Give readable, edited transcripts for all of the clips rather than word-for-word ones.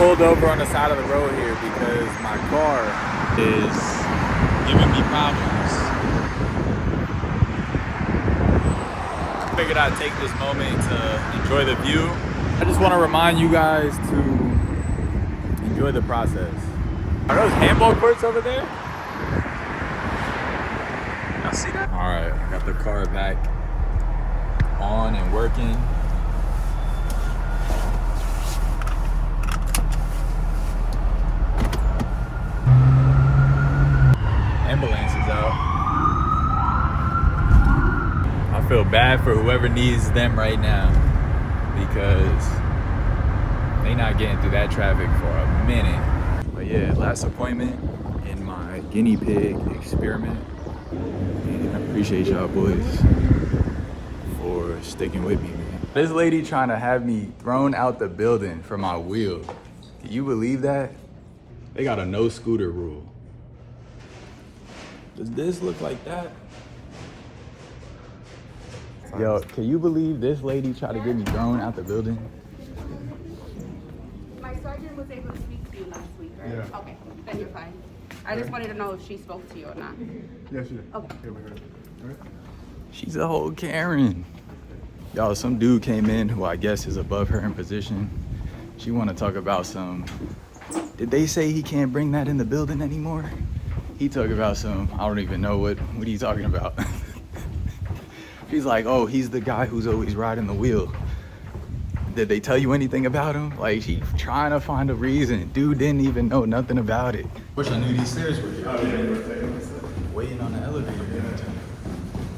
Pulled over on the side of the road here because my car is giving me problems. Figured I'd take this moment to enjoy the view. I just want to remind you guys to enjoy the process. Are those handball courts over there? Y'all see that? All right, I got the car back on and working. Ambulance is out. I feel bad for whoever needs them right now because they not getting through that traffic for a minute. But yeah, last appointment in my guinea pig experiment. And I appreciate y'all boys for sticking with me, man. This lady trying to have me thrown out the building for my wheel. Can you believe that? They got a no scooter rule. Does this look like that? Yo, can you believe this lady tried to get me thrown out the building? My sergeant was able to speak to you last week, right? Yeah. Okay, then you're fine. I just wanted to know if she spoke to you or not. Yeah, she did. Okay. Yeah, we heard it. All right. She's a whole Karen. Y'all, some dude came in who I guess is above her in position. She want to talk about some, did they say he can't bring that in the building anymore? He talk about some, I don't even know what he talking about. She's like, oh, he's the guy who's always riding the wheel. Did they tell you anything about him? Like, she's trying to find a reason. Dude didn't even know nothing about it. Wish I knew these stairs were here. Oh, yeah, you were saying. Waiting on the elevator.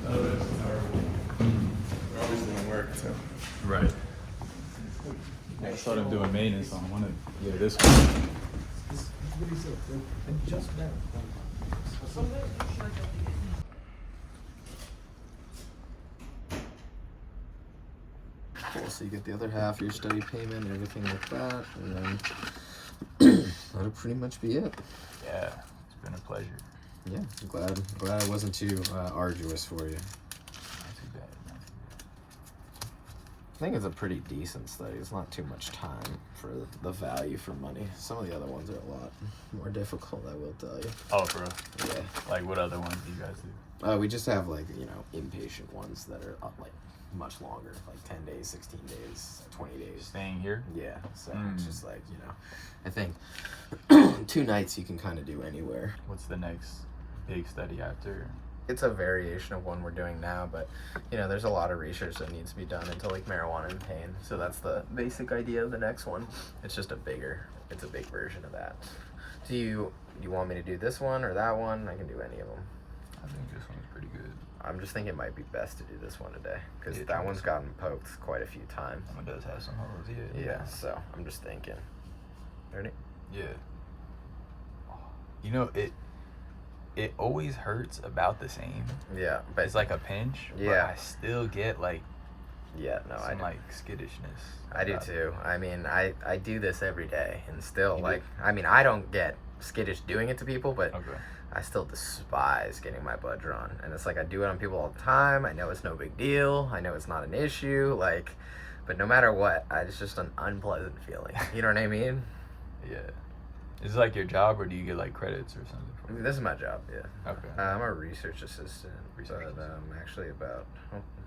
Elevator's terrible. We're obviously in work, so. Right. I saw them doing maintenance on one of, yeah, this one. Cool, so you get the other half of your study payment and everything like that, and then that'll pretty much be it. Yeah, it's been a pleasure. Yeah, I'm glad it wasn't too arduous for you. Not too bad, not too I think it's a pretty decent study. It's not too much time for the value for money. Some of the other ones are a lot more difficult, I will tell you. bad. Oh, bro. Yeah. Like, what other ones do you guys do? We just have, like, you know, inpatient ones that are like much longer, like 10 days, 16 days, 20 days. Staying here? Yeah, so it's just like, you know, I think 2 nights you can kind of do anywhere. What's the next big study after? It's a variation of one we're doing now, but, you know, there's a lot of research that needs to be done into, like, marijuana and pain. So that's the basic idea of the next one. It's just it's a big version of that. Do you want me to do this one or that one? I can do any of them. I think this one's pretty good. I'm just thinking it might be best to do this one today, because Yeah, that one's gotten poked quite a few times. It does have some holes, yeah. Yeah, so I'm just thinking. Ready? Yeah. You know, it always hurts about the same. Yeah, but It's like a pinch, but Yeah. I still get like yeah, no, I some do. like skittishness. I do about it. too. I mean, I do this every day, and still, You do? like, I mean, I don't get skittish doing it to people, but Okay. I still despise getting my blood drawn. And it's like, I do it on people all the time. I know it's no big deal. I know it's not an issue. Like, but no matter what, it's just an unpleasant feeling. You know what I mean? Yeah. Is it like your job, or do you get like credits or something for it? This is my job, yeah. Okay. I'm a research assistant, Research but I'm actually about,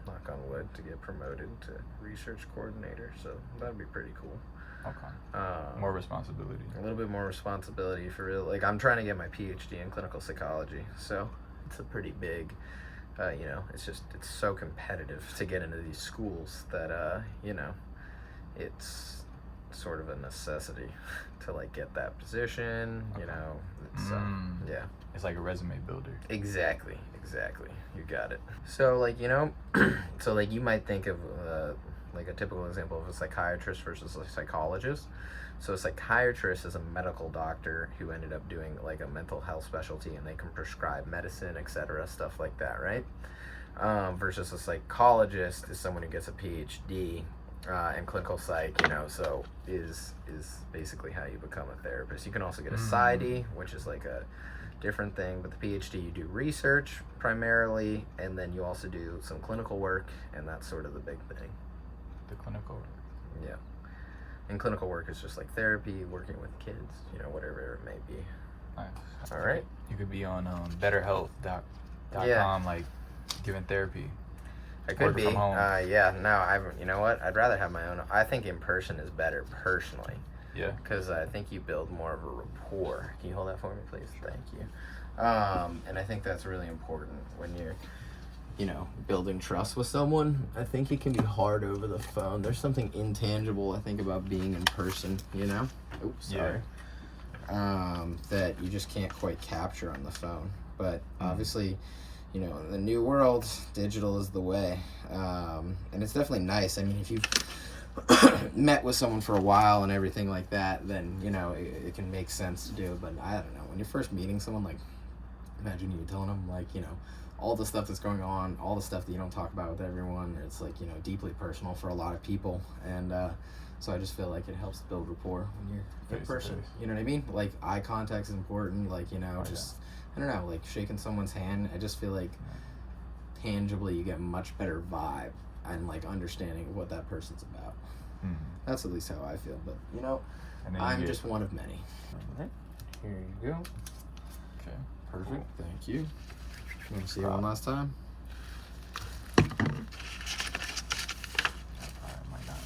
knock on wood, to get promoted to research coordinator. So that'd be pretty cool. Okay. More responsibility. A little bit more responsibility for real. Like, I'm trying to get my PhD in clinical psychology, so it's a pretty big, you know, it's so competitive to get into these schools that, you know, it's sort of a necessity to, like, get that position, you know, it's, yeah. It's like a resume builder. Exactly, you got it. So, like, you know, so, like, you might think of, like, a typical example of a psychiatrist versus a psychologist. So a psychiatrist is a medical doctor who ended up doing, like, a mental health specialty, and they can prescribe medicine, etc., stuff like that, right? Versus a psychologist is someone who gets a PhD in clinical psych, you know, so is basically how you become a therapist. You can also get a PsyD, which is like a different thing, but the PhD, you do research primarily, and then you also do some clinical work, and that's sort of the big thing. The clinical. Yeah. And clinical work is just like therapy, working with kids, you know, whatever it may be. Nice. All right. You could be on betterhealth.com, Yeah. like giving therapy. I could Working be. from home. Yeah, no, you know what? I'd rather have my own. I think in person is better, personally. Yeah. Because I think you build more of a rapport. Can you hold that for me, please? Thank you. And I think that's really important when you're, you know, building trust with someone. I think it can be hard over the phone. There's something intangible, I think, about being in person, you know? Oops, sorry. That you just can't quite capture on the phone. But obviously, you know, in the new world, digital is the way. And it's definitely nice. I mean, if you've met with someone for a while and everything like that, then, you know, it can make sense to do. But I don't know, when you're first meeting someone, like, imagine you telling them, like, you know, all the stuff that's going on, all the stuff that you don't talk about with everyone. It's, like, you know, deeply personal for a lot of people. And so I just feel like it helps build rapport when you're in person. You know what I mean? Like, eye contact is important. Like, you know, I don't know, like shaking someone's hand. I just feel like tangibly you get much better vibe and like understanding of what that person's about. That's at least how I feel. But, you know, I'm just one of many. All right. Here you go. Okay. Perfect. Cool. Thank you. Want to see it one last time? I might not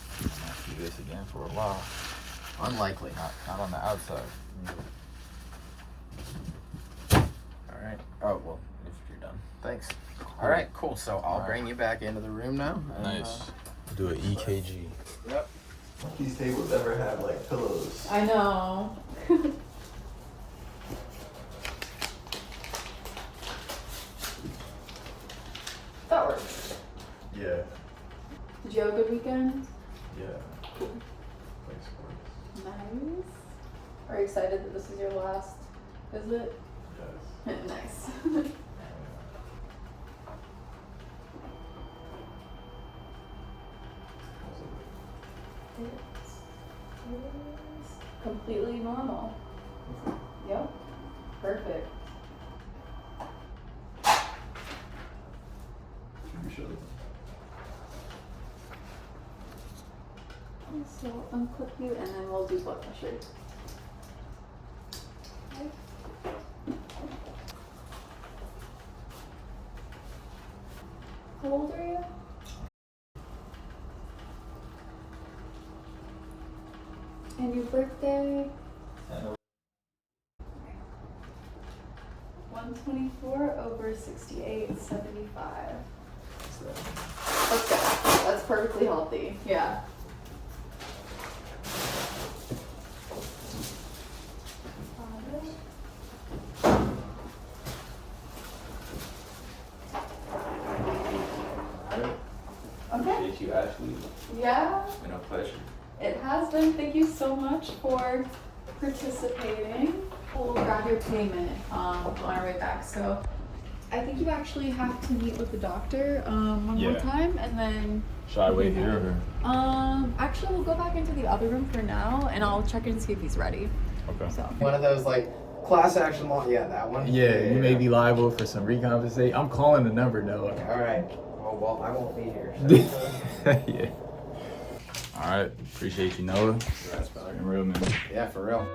do this again for a while. Unlikely. Not on the outside. All right. Oh, well, if you're done. Thanks. All right, cool. So I'll bring you back into the room now. And, Nice. Do an EKG. Yep. These tables ever have like pillows? I know. That works. Yeah. Did you have a good weekend? Yeah. Cool. Play sports. Nice. Are you excited that this is your last visit? Yes. Nice. It is completely normal. Yep. Perfect. You should. So unclip you and then we'll do blood pressure. Okay. How old are you? And your birthday? 124 over 68.75. That's good. That's perfectly healthy. Yeah. Okay. Appreciate you, Ashley. Yeah. It's been a pleasure. It has been. Thank you so much for participating. We'll grab your payment on our way back. So I think you actually have to meet with the doctor one more time, and then. Should I wait here or? Actually, we'll go back into the other room for now, and I'll check in and see if he's ready. Okay. So. One of those like class action law. Yeah, that one. Yeah, you may be liable for some recompensate. I'm calling the number though. All right. Well, I won't be here. So. Yeah. All right. Appreciate you, Noah. Congrats, brother. Been real, man. Yeah, for real.